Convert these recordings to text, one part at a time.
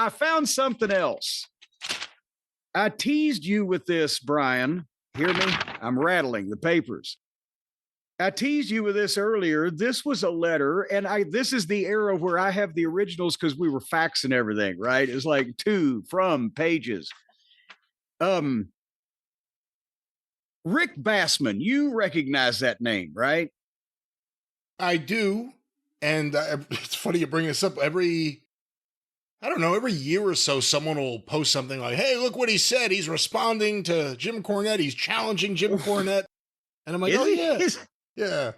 I found something else. I teased you with this, Brian. Hear me? I'm rattling the papers. I teased you with this earlier. This was a letter, and this is the era where I have the originals because we were faxing everything, right? It's like to, from, pages. Rick Bassman, you recognize that name, right? I do. And it's funny you bring this up. Every year or so, someone will post something like, hey, look what he said. He's responding to Jim Cornette. He's challenging Jim Cornette. And I'm like, yeah.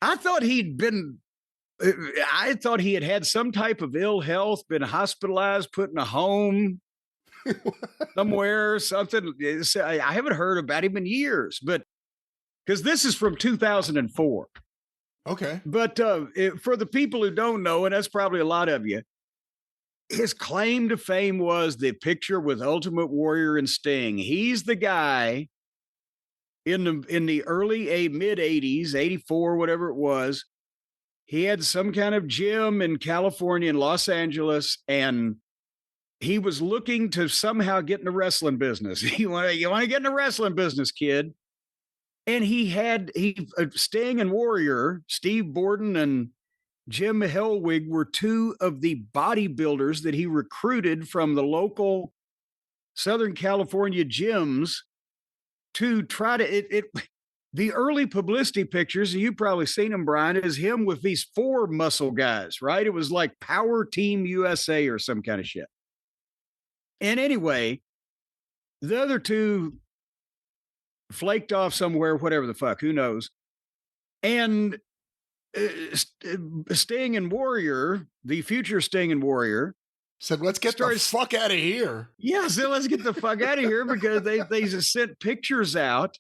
I thought he had some type of ill health, been hospitalized, put in a home somewhere, something. I haven't heard about him in years, but because this is from 2004. Okay. But for the people who don't know, and that's probably a lot of you, his claim to fame was the picture with Ultimate Warrior and Sting. He's the guy in the early mid 80s, 84, whatever it was. He had some kind of gym in California, in Los Angeles, and he was looking to somehow get in the wrestling business. You want to get in the wrestling business, kid? And Sting and Warrior, Steve Borden and Jim Hellwig were two of the bodybuilders that he recruited from the local Southern California gyms to try to the early publicity pictures, you've probably seen them, Brian, is him with these 4 muscle guys, right? It was like Power Team USA or some kind of shit. And anyway, the other 2 flaked off somewhere, whatever the fuck, who knows? And Sting and Warrior, the future Sting and Warrior, said, let's get the fuck out of here. Yeah, so let's get the fuck out of here because they just sent pictures out.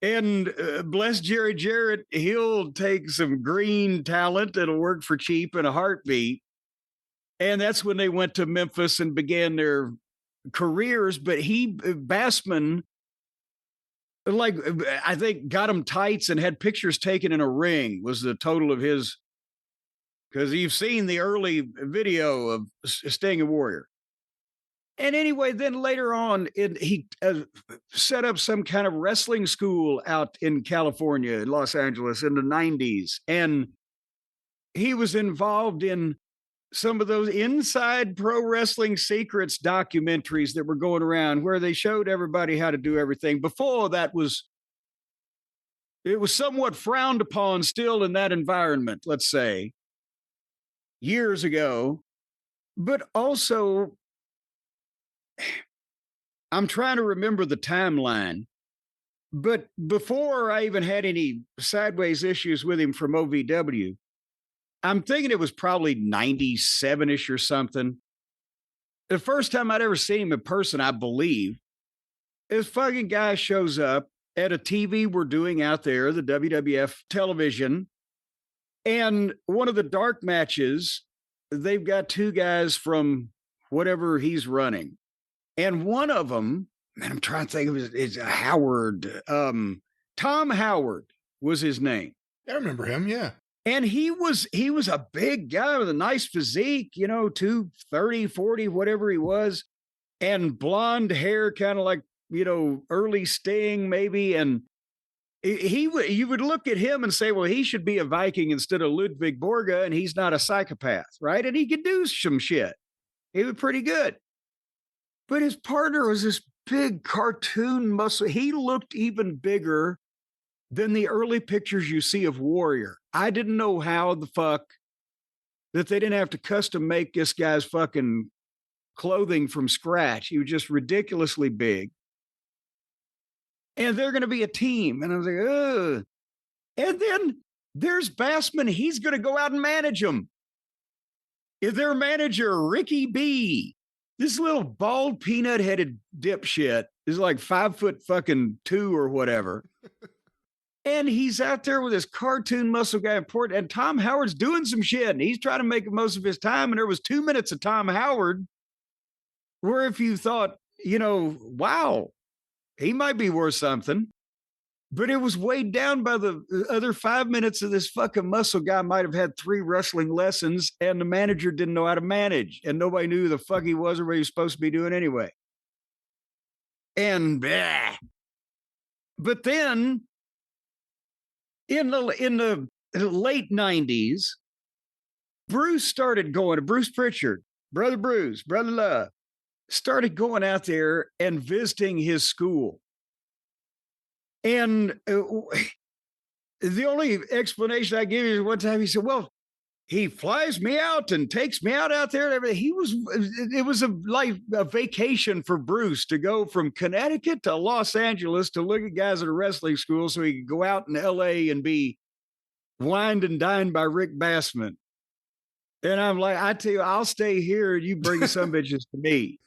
And bless Jerry Jarrett, he'll take some green talent that'll work for cheap in a heartbeat. And that's when they went to Memphis and began their careers. But Bassman, like, I think got him tights and had pictures taken in a ring was the total of his, because you've seen the early video of Sting and Warrior. And anyway, then later on, he set up some kind of wrestling school out in California, in Los Angeles in the 90s. And he was involved in some of those inside pro wrestling secrets documentaries that were going around where they showed everybody how to do everything. Before that it was somewhat frowned upon still in that environment, let's say, years ago. But also, I'm trying to remember the timeline, but before I even had any sideways issues with him from OVW, I'm thinking it was probably 97-ish or something. The first time I'd ever seen him in person, I believe, this fucking guy shows up at a TV we're doing out there, the WWF television, and one of the dark matches, they've got 2 guys from whatever he's running. And one of them, man, I'm trying to think of it, is Howard. Tom Howard was his name. I remember him, yeah. And he was a big guy with a nice physique, 230, 40, whatever he was, and blonde hair, kind of like, early Sting maybe. And you would look at him and say, well, he should be a Viking instead of Ludwig Borga, and he's not a psychopath, right? And he could do some shit. He was pretty good. But his partner was this big cartoon muscle. He looked even bigger than the early pictures you see of Warrior. I didn't know how the fuck that they didn't have to custom make this guy's fucking clothing from scratch. He was just ridiculously big. And they're going to be a team. And I was like, ugh. And then there's Bassman. He's going to go out and manage them. Is their manager, Ricky B. This little bald peanut-headed dipshit is like 5'2" or whatever. And he's out there with his cartoon muscle guy and Tom Howard's doing some shit and he's trying to make the most of his time. And there was 2 minutes of Tom Howard where if you thought, wow, he might be worth something. But it was weighed down by the other 5 minutes of this fucking muscle guy might have had 3 wrestling lessons, and the manager didn't know how to manage, and nobody knew who the fuck he was or what he was supposed to be doing anyway. And but then in the late 90s, Bruce Pritchard, Brother Bruce, Brother Love, started going out there and visiting his school. And the only explanation I give you is one time he said, well, he flies me out and takes me out there and everything. It was a vacation for Bruce to go from Connecticut to Los Angeles to look at guys at a wrestling school so he could go out in LA and be wined and dined by Rick Bassman. And I'm like, I tell you, I'll stay here. You bring some bitches to me.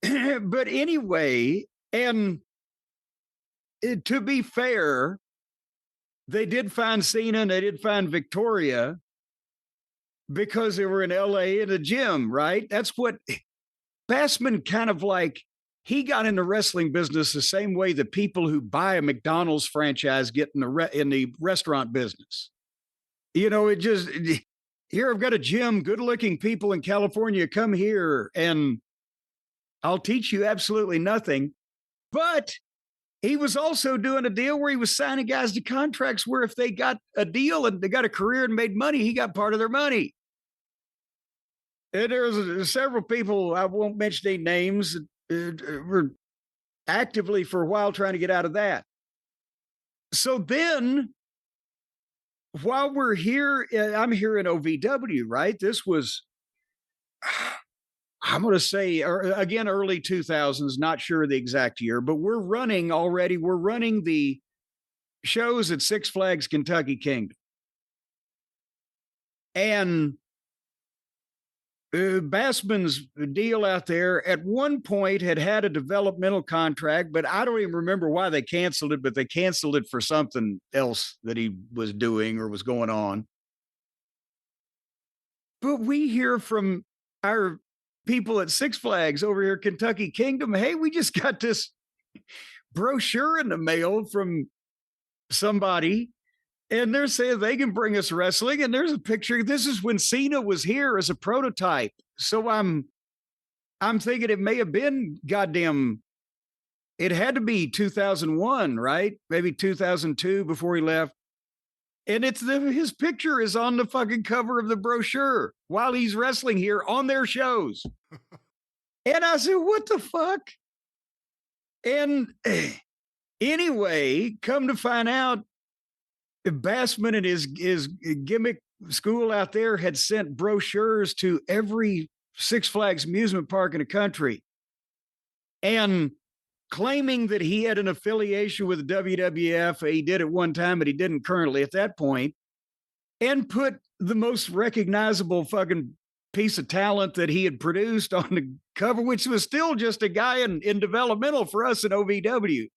But anyway, and to be fair, they did find Cena and they did find Victoria because they were in LA at a gym, right? That's what Bassman kind of like, he got in the wrestling business the same way the people who buy a McDonald's franchise get in the restaurant business. You know, here I've got a gym, good looking people in California, come here and I'll teach you absolutely nothing. But he was also doing a deal where he was signing guys to contracts where if they got a deal and they got a career and made money, he got part of their money. And there was several people, I won't mention any names, were actively for a while trying to get out of that. So then, while we're here, I'm here in OVW, right? This was, I'm going to say, again, early 2000s, not sure the exact year, but we're running the shows at Six Flags Kentucky Kingdom. And Bassman's deal out there at one point had a developmental contract, but I don't even remember why they canceled it, but they canceled it for something else that he was doing or was going on. But we hear from our people at Six Flags over here, Kentucky Kingdom, hey, we just got this brochure in the mail from somebody, and they're saying they can bring us wrestling, and there's a picture. This is when Cena was here as a prototype. So I'm thinking it may have been it had to be 2001, right? Maybe 2002 before he left. And his picture is on the fucking cover of the brochure while he's wrestling here on their shows. And I said, what the fuck? And anyway, come to find out, Bassman and his gimmick school out there had sent brochures to every Six Flags amusement park in the country. And claiming that he had an affiliation with the WWF. He did at one time, but he didn't currently at that point, and put the most recognizable fucking piece of talent that he had produced on the cover, which was still just a guy in developmental for us in OVW.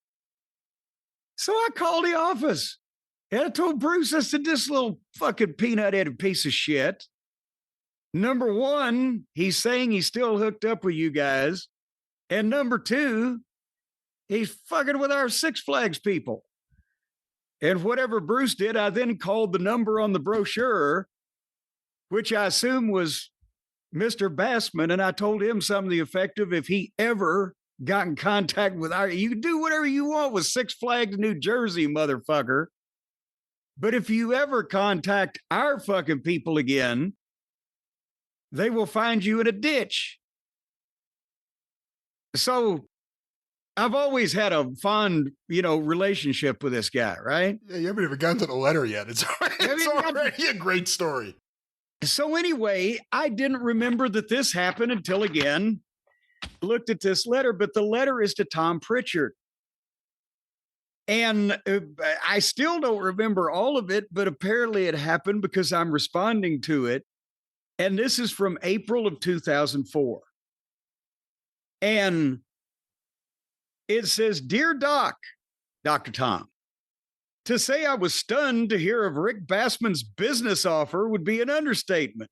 So I called the office and I told Bruce, I said, this little fucking peanut-headed piece of shit. Number one, he's saying he's still hooked up with you guys. And number two, he's fucking with our Six Flags people. And whatever Bruce did, I then called the number on the brochure, which I assume was Mr. Bassman. And I told him something to the effect of, if he ever got in contact with you can do whatever you want with Six Flags New Jersey, motherfucker. But if you ever contact our fucking people again, they will find you in a ditch. So I've always had a fond, relationship with this guy, right? Yeah, you haven't even gotten to the letter yet. It's already a great story. So anyway, I didn't remember that this happened until, again, looked at this letter, but the letter is to Tom Pritchard. And I still don't remember all of it, but apparently it happened because I'm responding to it. And this is from April of 2004. And it says, Dear Doc, Dr. Tom, to say I was stunned to hear of Rick Bassman's business offer would be an understatement.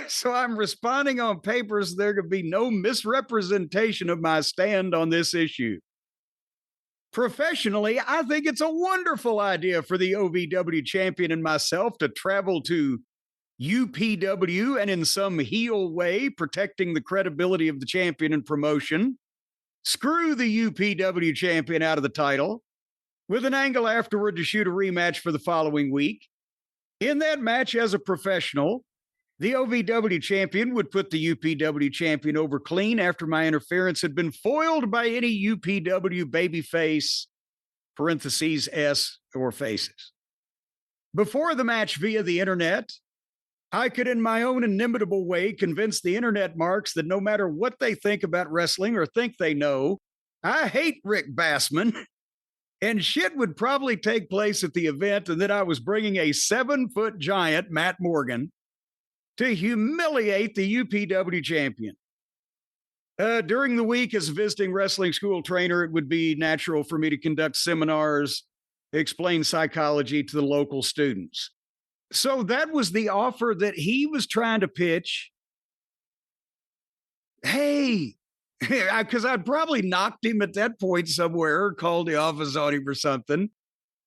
So I'm responding on paper so there could be no misrepresentation of my stand on this issue. Professionally, I think it's a wonderful idea for the OVW champion and myself to travel to UPW and in some heel way protecting the credibility of the champion and promotion. Screw the UPW champion out of the title with an angle afterward to shoot a rematch for the following week. In that match, as a professional, the OVW champion would put the UPW champion over clean after my interference had been foiled by any UPW babyface, parentheses, S, or faces. Before the match via the internet, I could, in my own inimitable way, convince the internet marks that no matter what they think about wrestling or think they know, I hate Rick Bassman, and shit would probably take place at the event, and that I was bringing a 7-foot giant, Matt Morgan, to humiliate the UPW champion. During the week, as a visiting wrestling school trainer, it would be natural for me to conduct seminars, explain psychology to the local students. So that was the offer that he was trying to pitch. Hey, because I'd probably knocked him at that point somewhere or called the office on him or something.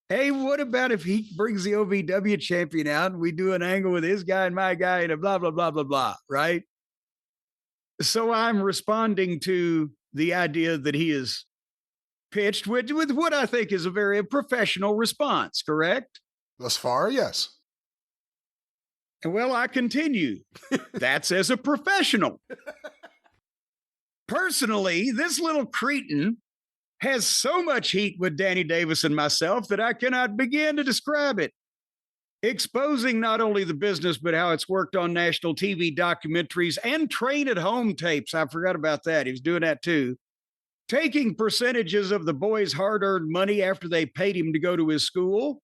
Hey, what about if he brings the OVW champion out and we do an angle with his guy and my guy and a blah, blah, blah, blah, blah, right? So I'm responding to the idea that he is pitched with what I think is a very professional response, correct? Thus far, yes. Well, I continue. That's as a professional. Personally, this little cretin has so much heat with Danny Davis and myself that I cannot begin to describe it. Exposing not only the business, but how it's worked on national TV documentaries and train at home tapes. I forgot about that. He was doing that too. Taking percentages of the boys' hard earned money after they paid him to go to his school,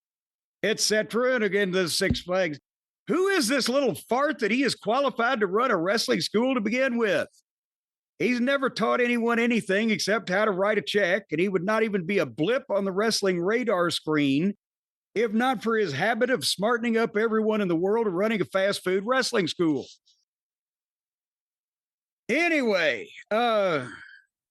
etc. And again, the Six Flags. Who is this little fart that he is qualified to run a wrestling school to begin with? He's never taught anyone anything except how to write a check, and he would not even be a blip on the wrestling radar screen if not for his habit of smartening up everyone in the world and running a fast food wrestling school. Anyway, and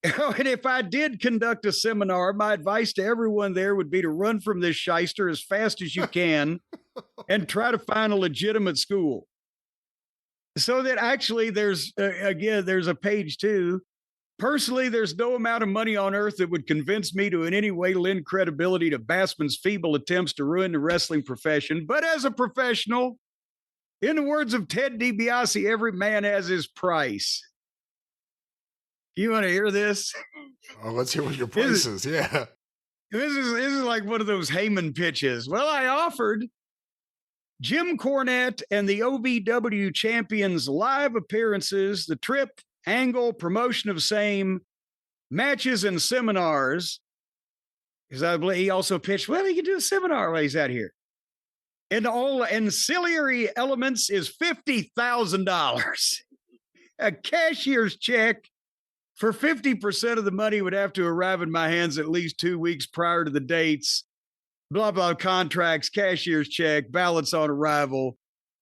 if I did conduct a seminar, my advice to everyone there would be to run from this shyster as fast as you can and try to find a legitimate school. So that actually there's a page too. Personally, there's no amount of money on earth that would convince me to in any way lend credibility to Bassman's feeble attempts to ruin the wrestling profession. But as a professional, in the words of Ted DiBiase, every man has his price. You want to hear this? Oh, let's hear what your price is. Yeah. This is like one of those Heyman pitches. Well, I offered Jim Cornette and the OVW champions live appearances, the trip, angle, promotion of same, matches, and seminars. Because I believe he also pitched, well, he can do a seminar while he's out here. And all ancillary elements is $50,000. A cashier's check for 50% of the money would have to arrive in my hands at least 2 weeks prior to the dates. Blah, blah, contracts, cashier's check, balance on arrival,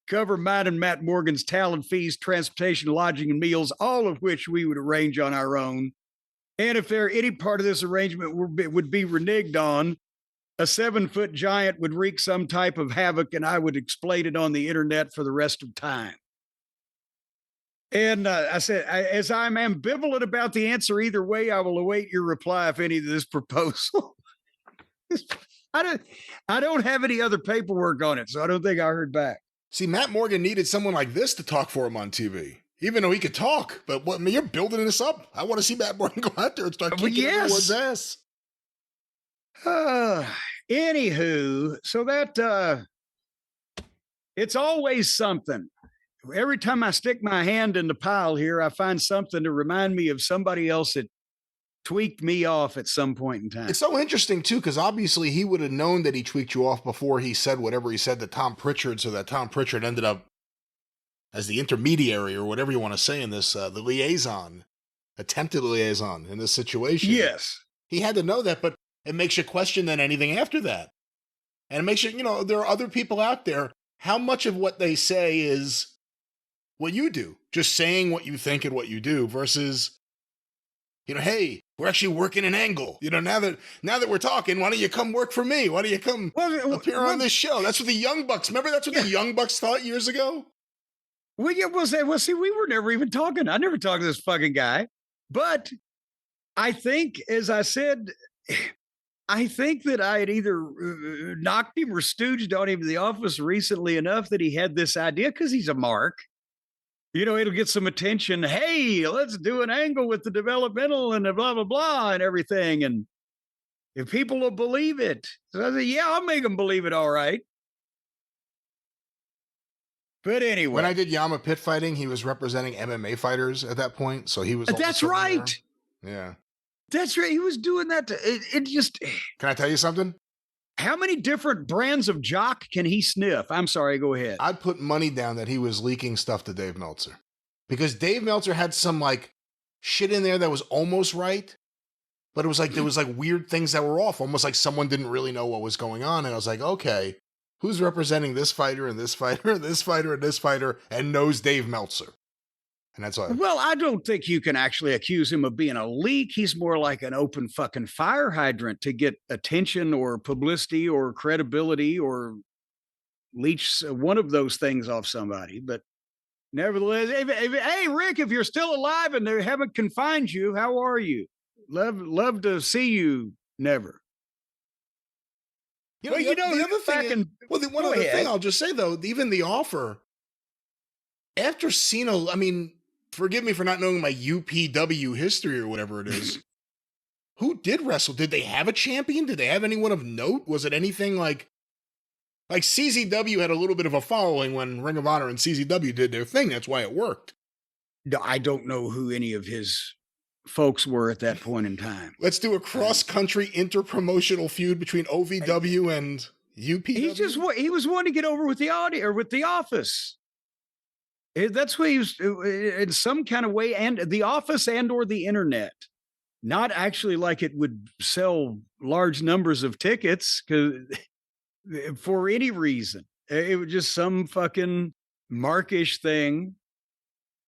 cover mine and Matt Morgan's talent fees, transportation, lodging, and meals, all of which we would arrange on our own. And if there any part of this arrangement would be reneged on, a 7-foot giant would wreak some type of havoc, and I would explain it on the internet for the rest of time. And I said, as I'm ambivalent about the answer either way, I will await your reply if any of this proposal. I don't have any other paperwork on it, so I don't think I heard back. See, Matt Morgan needed someone like this to talk for him on TV, even though he could talk. But what, I mean, you're building this up. I want to see Matt Morgan go out there and start kicking everyone's ass. Anywho, so that it's always something. Every time I stick my hand in the pile here, I find something to remind me of somebody else that tweaked me off at some point in time. It's so interesting, too, because obviously he would have known that he tweaked you off before he said whatever he said to Tom Pritchard, so that Tom Pritchard ended up as the intermediary or whatever you want to say in this, the liaison, attempted liaison in this situation. Yes. He had to know that, but it makes you question then anything after that. And it makes you, there are other people out there. How much of what they say is what you do? Just saying what you think and what you do versus Hey, we're actually working an angle. Now that we're talking, why don't you come work for me? Why don't you come appear on this show? That's what the Young Bucks, remember that's what the Young Bucks thought years ago? Well, yeah, see, we were never even talking. I never talked to this fucking guy. But I think, as I said, I think that I had either knocked him or stooged on him in the office recently enough that he had this idea, because he's a mark. It'll get some attention. Hey, let's do an angle with the developmental and the blah, blah, blah and everything. And if people will believe it. So I said, yeah, I'll make them believe it. All right. But anyway. When I did Yama pit fighting, he was representing MMA fighters at that point. So he was. That's right. There. Yeah. That's right. He was doing that. It just. Can I tell you something? How many different brands of jock can he sniff? I'm sorry, go ahead. I'd put money down that he was leaking stuff to Dave Meltzer. Because Dave Meltzer had some shit in there that was almost right. But it was there was weird things that were off. Almost like someone didn't really know what was going on. And I was like, okay, who's representing this fighter and this fighter and this fighter and this fighter and knows Dave Meltzer? And that's why. Well, I don't think you can actually accuse him of being a leak. He's more like an open fucking fire hydrant to get attention or publicity or credibility or leech one of those things off somebody. But nevertheless, hey, Rick, if you're still alive and they haven't confined you, how are you? Love to see you. Never. The other thing. One other thing I'll just say though, even the offer after Cena, forgive me for not knowing my UPW history or whatever it is. Who did wrestle? Did they have a champion? Did they have anyone of note? Was it anything like CZW had a little bit of a following when Ring of Honor and CZW did their thing. That's why it worked. No, I don't know who any of his folks were at that point in time. Let's do a cross-country inter-promotional feud between OVW and UPW. He was wanting to get over with the audio or with the Office. That's what he was in some kind of way, and the Office and or the internet. Not actually like it would sell large numbers of tickets for any reason. It was just some fucking markish thing.